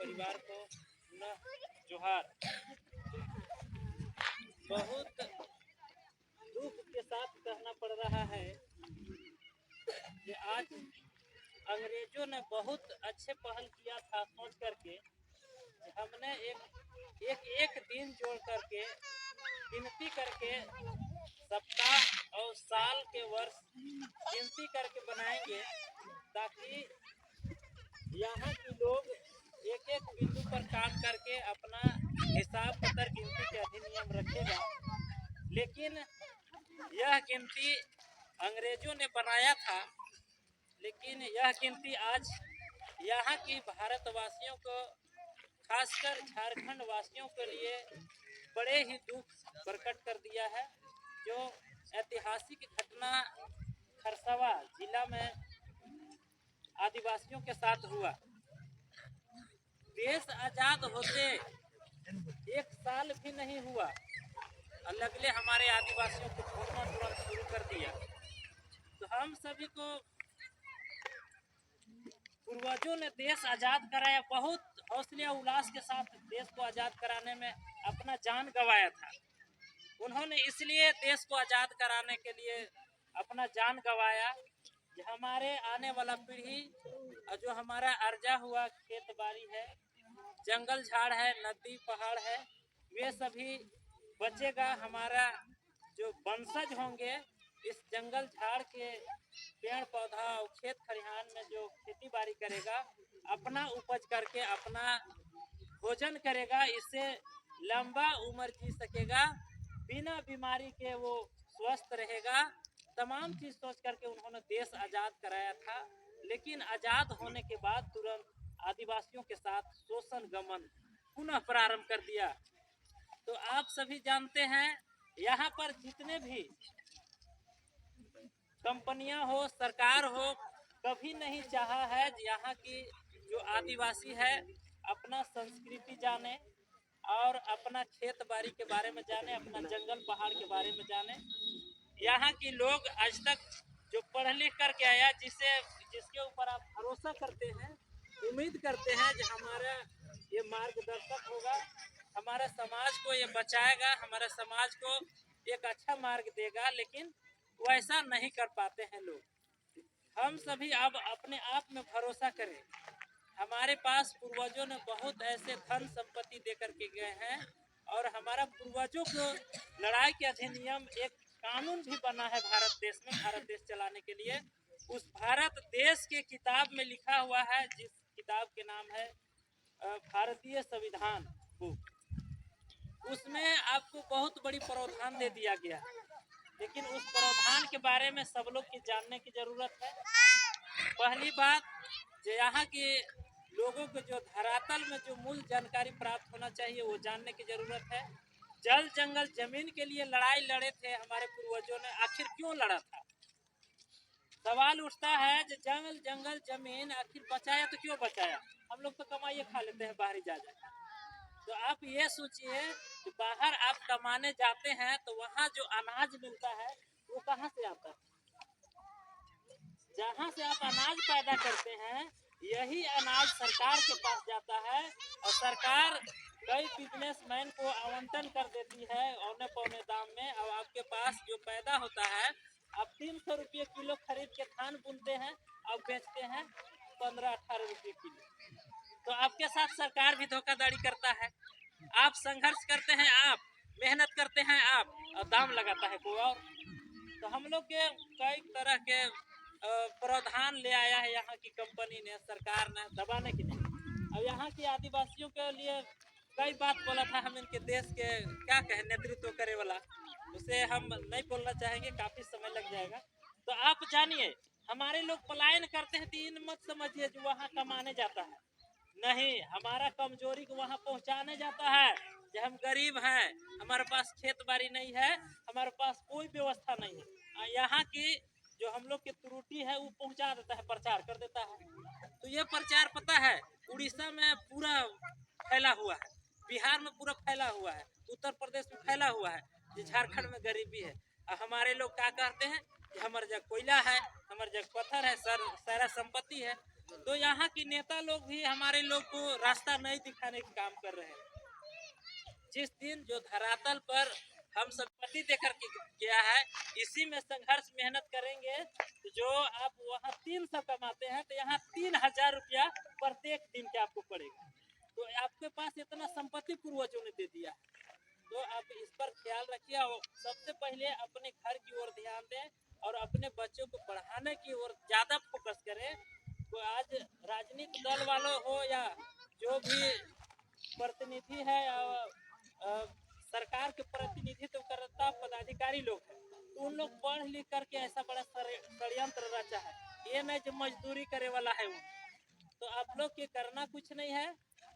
परिवार को पुनः जोहार। बहुत दुख के साथ कहना पड़ रहा है कि आज अंग्रेजों ने बहुत अच्छे पहल किया था सोच करके कि हमने एक दिन जोड़ करके गिनती करके सप्ताह और साल के वर्ष गिनती करके बनाएंगे ताकि यहाँ के लोग एक एक बिंदु पर काम करके अपना हिसाब पत्र गिनती के अधिनियम रखेगा। लेकिन यह गिनती अंग्रेजों ने बनाया था, लेकिन यह गिनती आज यहाँ की भारतवासियों को, खासकर झारखंड वासियों के लिए बड़े ही दुख प्रकट कर दिया है। जो ऐतिहासिक घटना खरसावा जिला में आदिवासियों के साथ हुआ, देश आजाद होते एक साल भी नहीं हुआ और लगले हमारे आदिवासियों को भूलना तुरंत शुरू कर दिया। तो हम सभी को पूर्वजों ने देश आजाद कराया, बहुत हौसले उल्लास के साथ देश को आजाद कराने में अपना जान गंवाया था। उन्होंने इसलिए देश को आजाद कराने के लिए अपना जान गंवाया कि हमारे आने वाला पीढ़ी और जो हमारा अर्जा हुआ खेत बाड़ी है, जंगल झाड़ है, नदी पहाड़ है, वे सभी बचेगा। हमारा जो वंशज होंगे इस जंगल झाड़ के पेड़ पौधा और खेत खलिहान में जो खेती बाड़ी करेगा, अपना उपज करके अपना भोजन करेगा, इससे लंबा उम्र जी सकेगा, बिना बीमारी के वो स्वस्थ रहेगा। तमाम चीज सोच करके उन्होंने देश आजाद कराया था। लेकिन आजाद होने के बाद तुरंत आदिवासियों के साथ शोषण गमन पुनः प्रारंभ कर दिया। तो आप सभी जानते हैं, यहाँ पर जितने भी कंपनियां हो, सरकार हो, कभी नहीं चाहा है यहाँ की जो आदिवासी है अपना संस्कृति जाने और अपना खेत बाड़ी के बारे में जाने, अपना जंगल पहाड़ के बारे में जाने। यहाँ के लोग आज तक जो पढ़ लिख करके आया, जिसके ऊपर आप भरोसा करते हैं, उम्मीद करते हैं कि हमारा ये मार्गदर्शक होगा, हमारा समाज को ये बचाएगा, हमारा समाज को एक अच्छा मार्ग देगा, लेकिन वैसा नहीं कर पाते हैं लोग। हम सभी अब अपने आप में भरोसा करें। हमारे पास पूर्वजों ने बहुत ऐसे धन संपत्ति दे करके गए हैं और हमारा पूर्वजों को लड़ाई के अधिनियम एक कानून भी बना है भारत देश में, भारत देश चलाने के लिए। उस भारत देश के किताब में लिखा हुआ है, जिस किताब के नाम है भारतीय संविधान बुक। उसमें आपको बहुत बड़ी प्रावधान दे दिया गया, लेकिन उस प्रावधान के बारे में सब लोग की जानने की जरूरत है। पहली बात, जो यहाँ के लोगों को जो धरातल में जो मूल जानकारी प्राप्त होना चाहिए वो जानने की जरूरत है। जल जंगल जमीन के लिए लड़ाई लड़े थे हमारे पूर्वजों ने, आखिर क्यों लड़ा था? सवाल उठता है कि जंगल जंगल जमीन आखिर बचाया तो क्यों बचाया? हम लोग तो कमाइए खा लेते हैं बाहरी जा जाकर। तो आप ये सोचिए कि बाहर आप कमाने जाते हैं तो वहाँ जो अनाज मिलता है वो कहाँ से आता है? जहाँ से आप अनाज पैदा करते हैं यही अनाज सरकार के पास जाता है और सरकार कई बिजनेसमैन को आवंटन कर देती है औने पौने दाम में, और आपके पास जो पैदा होता है आप 300 रुपये किलो खरीद के धान बुनते हैं और बेचते हैं 15-18 रुपये किलो। तो आपके साथ सरकार भी धोखाधड़ी करता है। आप संघर्ष करते हैं, आप मेहनत करते हैं आप, और दाम लगाता है कोई और। तो हम लोग के कई तरह के प्रावधान ले आया है यहाँ की कंपनी ने, सरकार ने, दबाने के लिए। अब यहाँ की आदिवासियों के लिए कई बात बोला था, हम इनके देश के क्या कहे नेतृत्व करे वाला, उसे हम नहीं बोलना चाहेंगे, काफी समय लग जाएगा। तो आप जानिए, हमारे लोग पलायन करते हैं तो इन मत समझिए जो वहाँ कमाने जाता है, नहीं, हमारा कमजोरी को वहाँ पहुँचाने जाता है कि हम गरीब हैं, हमारे पास खेत बाड़ी नहीं है, हमारे पास कोई व्यवस्था नहीं है। यहाँ की जो हम लोग की त्रुटि है वो पहुँचा देता है, प्रचार कर देता है। तो ये प्रचार पता है उड़ीसा में पूरा फैला हुआ है, बिहार में पूरा फैला हुआ है, उत्तर प्रदेश में फैला हुआ है कि झारखंड में गरीबी है। और हमारे लोग क्या कहते हैं कि हमारे जग कोयला है, हमारे जग पत्थर है, सारा संपत्ति है। तो यहाँ की नेता लोग भी हमारे लोग को रास्ता नहीं दिखाने का काम कर रहे हैं। जिस दिन जो धरातल पर हम संपत्ति देकर के गया है, इसी में संघर्ष मेहनत करेंगे तो जो आप वहाँ 300 कमाते हैं तो यहाँ 3000 रुपया प्रत्येक दिन के आपको पड़ेगा। तो आपके पास इतना संपत्ति पूर्वजों ने दे दिया है, तो आप इस पर ख्याल रखिए और सबसे पहले अपने घर की ओर ध्यान दें और अपने बच्चों को पढ़ाने की ओर ज़्यादा फोकस करें। तो आज राजनीतिक दल वालों हो या जो भी प्रतिनिधि है, सरकार के प्रतिनिधित्व करता पदाधिकारी लोग हैं, तो उन लोग पढ़ लिख करके ऐसा बड़ा षड्यंत्र रचा है। ये नहीं जो मजदूरी करे वाला है वो, तो आप लोग के करना कुछ नहीं है,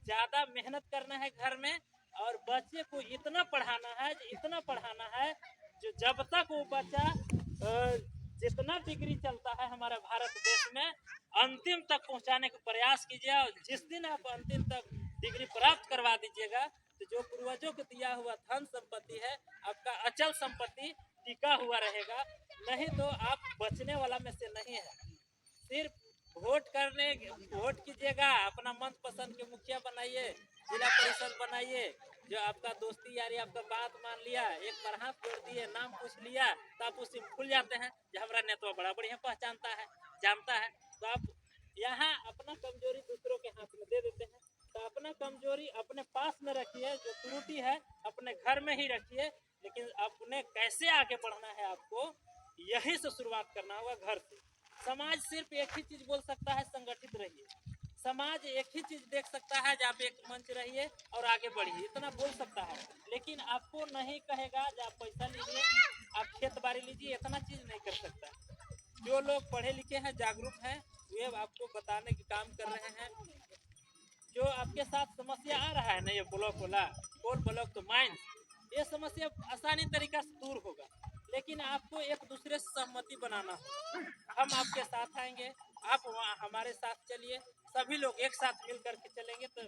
ज़्यादा मेहनत करना है घर में और बच्चे को इतना पढ़ाना है, इतना पढ़ाना है जो जब तक वो बच्चा जितना डिग्री चलता है हमारे भारत देश में अंतिम तक पहुंचाने का प्रयास कीजिए। और जिस दिन आप अंतिम तक डिग्री प्राप्त करवा दीजिएगा तो जो पूर्वजों को दिया हुआ धन संपत्ति है आपका अचल संपत्ति टिका हुआ रहेगा, नहीं तो आप बचने वाला में से नहीं है। सिर्फ वोट कीजिएगा, अपना मनपसंद के मुखिया बनाइए, जिला परिषद बनाइए, जो आपका दोस्ती यारी आपका बात मान लिया, एक बार हाथ जोड़ दिए, नाम पूछ लिया तो आप उसी भूल जाते हैं जो हमारा नेता बड़ा बढ़िया पहचानता है, जानता है। तो आप यहाँ अपना कमजोरी दूसरों के हाथ में दे देते हैं। तो अपना कमजोरी अपने पास में रखिए, जो त्रुटि है अपने घर में ही रखिए, लेकिन अपने कैसे आगे बढ़ना है आपको यही से शुरुआत करना होगा, घर से। समाज सिर्फ एक ही चीज बोल सकता है, संगठित रहिए। समाज एक ही चीज देख सकता है, जहाँ पे एक मंच रहिए और आगे बढ़िए, इतना बोल सकता है, लेकिन आपको नहीं कहेगा जब आप पैसा लीजिए, आप खेत बाड़ी लीजिए, इतना चीज नहीं कर सकता। जो लोग पढ़े लिखे हैं, जागरूक हैं, वे आपको बताने के काम कर रहे हैं। जो आपके साथ समस्या आ रहा है ना, ये ब्लॉक वाला कोल ब्लॉक तो माइंस, ये समस्या आसानी तरीका से दूर होगा, लेकिन आपको एक दूसरे से सहमति बनाना हो। हम आपके साथ आएंगे, आप वहाँ हमारे साथ चलिए, सभी लोग एक साथ मिल करके चलेंगे तो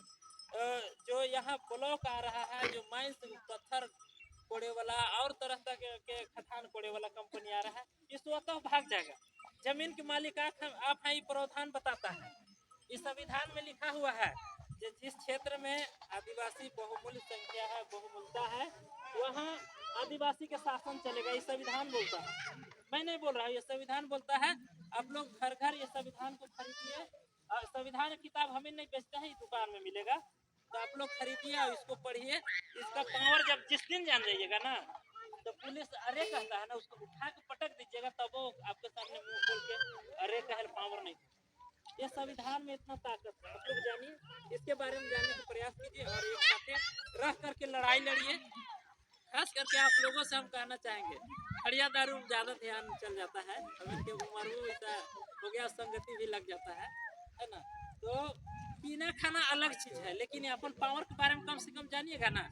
जो यहाँ ब्लॉक आ रहा है, जो माइंस पत्थर कोड़े वाला और तरह तरह के खदान कोड़े वाला कंपनी आ रहा है, ये स्वतः भाग जाएगा। जमीन के मालिक आप हैं, प्रावधान बताता है, इस संविधान में लिखा हुआ है कि जिस क्षेत्र में आदिवासी बहुमूल्य संख्या है, बहुमूलता है, वहाँ आदिवासी का शासन चलेगा, ये संविधान बोलता है। मैं नहीं बोल रहा हूँ, ये संविधान बोलता है। आप लोग घर घर ये संविधान को खरीदिए, और संविधान की किताब हमें नहीं बेचते हैं, दुकान में मिलेगा, तो आप लोग खरीदिए और इसको पढ़िए। इसका पावर जब जिस दिन जान जाइएगा ना, तो पुलिस अरे कहता है ना, उसको उठा के पटक दीजिएगा, तब वो आपके सामने मुंह खोल के अरे कहल पावर नहीं। ये संविधान में इतना ताकत है, आप लोग जानिए, इसके बारे में जानने का प्रयास कीजिए और एक साथ रह करके लड़ाई लड़िए। खास करके आप लोगों से हम कहना चाहेंगे, खड़िया दारू में ज़्यादा ध्यान चल जाता है, अगर के उम्र वो ऐसा हो गया, संगति भी लग जाता है ना। तो पीना खाना अलग चीज़ है, लेकिन अपन पावर के बारे में कम से कम जानिएगा ना।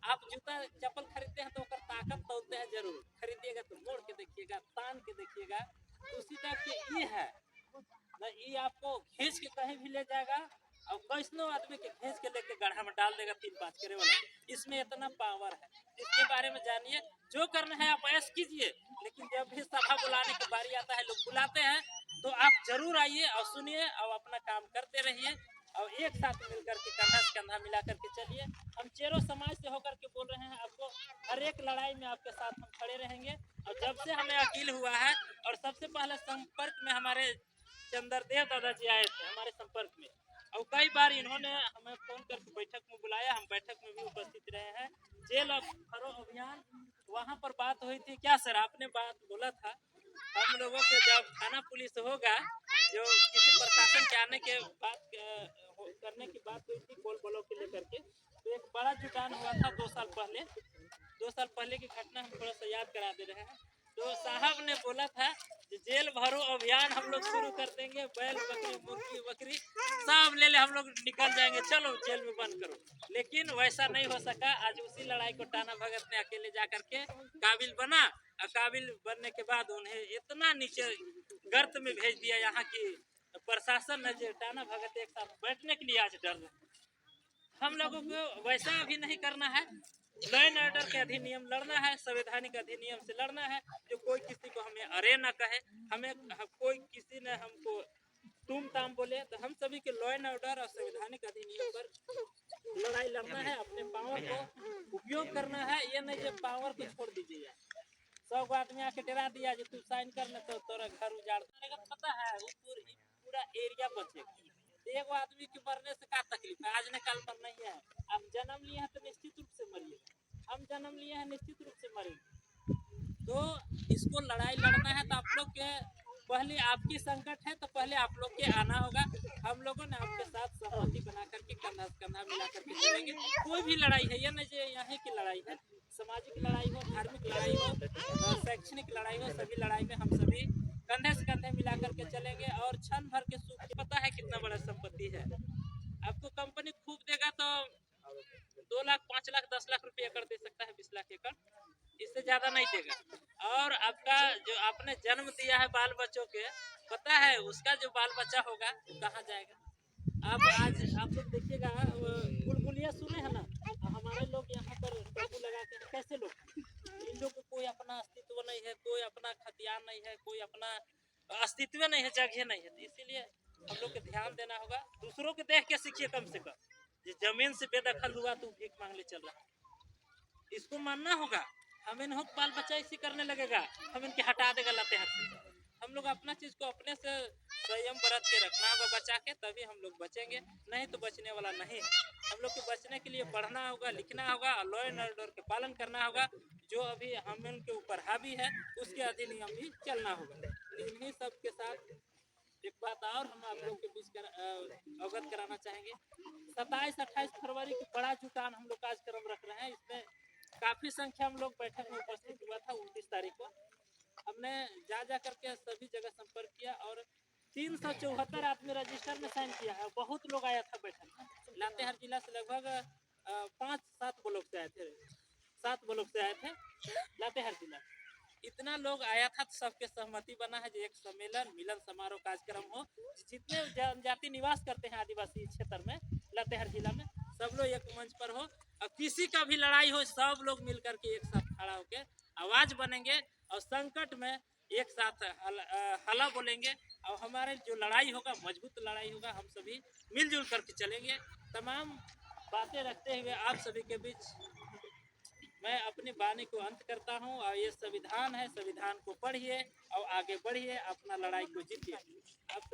आप जूता चप्पल खरीदते हैं तो उसका ताकत तोलते हैं, जरूर खरीदिएगा तो मोड़ के देखिएगा, तान के देखिएगा, तो उसी टाइप के ये है ना, ये आपको खींच के कहीं भी ले जाएगा और कैसनो आदमी के खींच के लेके गड्ढा में डाल देगा 3-5 करे वाला। इसमें इतना पावर है, इसके बारे में जानिए। जो करना है आप ऐश कीजिए, लेकिन जब भी सभा बुलाने की बारी आता है, लोग बुलाते हैं, तो आप जरूर आइए और सुनिए और अपना काम करते रहिए और एक साथ मिलकर के कंधा से कंधा मिला करके चलिए। हम चेरो समाज से होकर के बोल रहे हैं आपको, हर एक लड़ाई में आपके साथ हम खड़े रहेंगे। और जब से हमें अकील हुआ है और सबसे पहले संपर्क में हमारे चंद्रदेव दादाजी आए थे हमारे संपर्क में, और कई बार इन्होंने हमें फोन करके बैठक में बुलाया, हम बैठक में भी उपस्थित रहे हैं। जेल भरो अभियान वहाँ पर बात हुई थी। क्या सर आपने बात बोला था हम लोगों के, जब थाना पुलिस होगा, जो किसी प्रशासन के आने के बात करने की बात हुई थी कोल ब्लॉक के लेकर के, तो एक बड़ा जुटान हुआ था 2 साल पहले। 2 साल पहले की घटना हम थोड़ा सा याद करा दे रहे हैं। तो साहब ने बोला था कि जेल भरो अभियान हम लोग शुरू कर देंगे, बैल बकरी मुर्गी बकरी सब ले ले, हम लोग निकल जाएंगे, चलो जेल में बंद करो। लेकिन वैसा नहीं हो सका। आज उसी लड़ाई को टाना भगत ने अकेले जा करके काबिल बना, और काबिल बनने के बाद उन्हें इतना नीचे गर्त में भेज दिया यहाँ की प्रशासन ने, जो टाना भगत एक साथ बैठने के लिए आज डर रहे। हम लोगों को वैसा अभी नहीं करना है, लैंड ऑर्डर के अधिनियम लड़ना है, संवैधानिक अधिनियम से लड़ना है, जो कोई किसी को हमें अरे ना कहे, हमें कोई किसी ने हमको तुम ताम बोले, तो हम सभी के लॉ एंड ऑर्डर और संवैधानिक अधिनियम पर लड़ाई लड़ना है, अपने पावर को उपयोग करना है। ये नहीं जो पावर को छोड़ दीजिए, 100 आदमी आके डरा दिया जो तू साइन कर ले तो तोरा घर उजाड़ देगा, तो पता है वो पूरा एरिया बचेगा। एक आदमी के मरने से क्या तकलीफ है, आज न कल मरना ही है। आप जन्म लिए हैं तो निश्चित रूप से मरिएगा, हम जन्म लिए हैं निश्चित रूप से मरेंगे। तो इसको लड़ाई लड़ना है तो आप लोग के पहले आपकी संकट है तो पहले आप लोग के आना होगा। हम लोगों ने आपके साथ सहमति बना करके कंधा से कंधा मिला करके चलेंगे। कोई भी लड़ाई है, ये नहीं जो यहाँ की लड़ाई है, सामाजिक लड़ाई हो, धार्मिक लड़ाई हो, शैक्षणिक लड़ाई हो, सभी लड़ाई में हम सभी कंधे से कंधे मिला करके चलेंगे। और क्षण भर के सुख, पता है कितना बड़ा संपत्ति है, आपको कंपनी खूब देगा तो 2 लाख 5 लाख 10 लाख रुपया कर दे सकता है, 20 लाख एकड़, इससे ज्यादा नहीं देगा। और आपका जो आपने जन्म दिया है बाल बच्चों के, पता है उसका जो बाल बच्चा होगा वो कहाँ जाएगा। आप आज आप लोग देखिएगा, बुलबुलिया सुने हैं ना, हमारे लोग यहाँ पर टोकू लगाते हैं, कैसे लोग, इन लोग को कोई अपना अस्तित्व नहीं है, कोई अपना खतियान नहीं है, कोई अपना अस्तित्व नहीं है, जगह नहीं है। तो इसीलिए हम लोग को ध्यान देना होगा, दूसरों को देख के सीखिए। कम से कम जमीन से बेदखल हुआ तो भीख मांगने चल रहा है, इसको मानना होगा। हम इन बाल बच्चा इसी करने लगेगा, हम इनके हटा देगा लाते हाथ से। हम लोग अपना चीज को अपने से संयम बरत के रखना होगा बचा के, तभी हम लोग बचेंगे, नहीं तो बचने वाला नहीं है। हम लोग को बचने के लिए पढ़ना होगा, लिखना होगा और लॉ एंड ऑर्डर के पालन करना होगा। जो अभी हम उनके ऊपर हावी है उसके अधिनियम भी चलना होगा। इन्हीं सब के साथ एक बात और हम आप लोग के बीच अवगत कराना चाहेंगे। 27-28 फरवरी की बड़ा जुटान हम लोग कार्यक्रम रख रहे हैं। इसमें काफी संख्या हम लोग बैठक में उपस्थित हुआ था। 29 तारीख को हमने जा करके सभी जगह संपर्क किया और 374 आदमी रजिस्टर में साइन किया है। बहुत लोग आया था बैठक में, लातेहार जिला से लगभग 5-7 ब्लॉक से आए थे, 7 ब्लॉक से आए थे लातेहार जिला। इतना लोग आया था तो सबके सहमति बना है जो एक सम्मेलन मिलन समारोह कार्यक्रम हो। जितने जनजाति निवास करते हैं आदिवासी क्षेत्र में लातेहार जिला में, सब लोग एक मंच पर हो और किसी का भी लड़ाई हो, सब लोग मिलकर के एक साथ खड़ा होकर आवाज बनेंगे और संकट में एक साथ हला बोलेंगे। और हमारे जो लड़ाई होगा मजबूत लड़ाई होगा, हम सभी मिलजुल करके चलेंगे। तमाम बातें रखते हुए आप सभी के बीच मैं अपनी वाणी को अंत करता हूं। और ये संविधान है, संविधान को पढ़िए और आगे बढ़िए, अपना लड़ाई को जीतिए। आप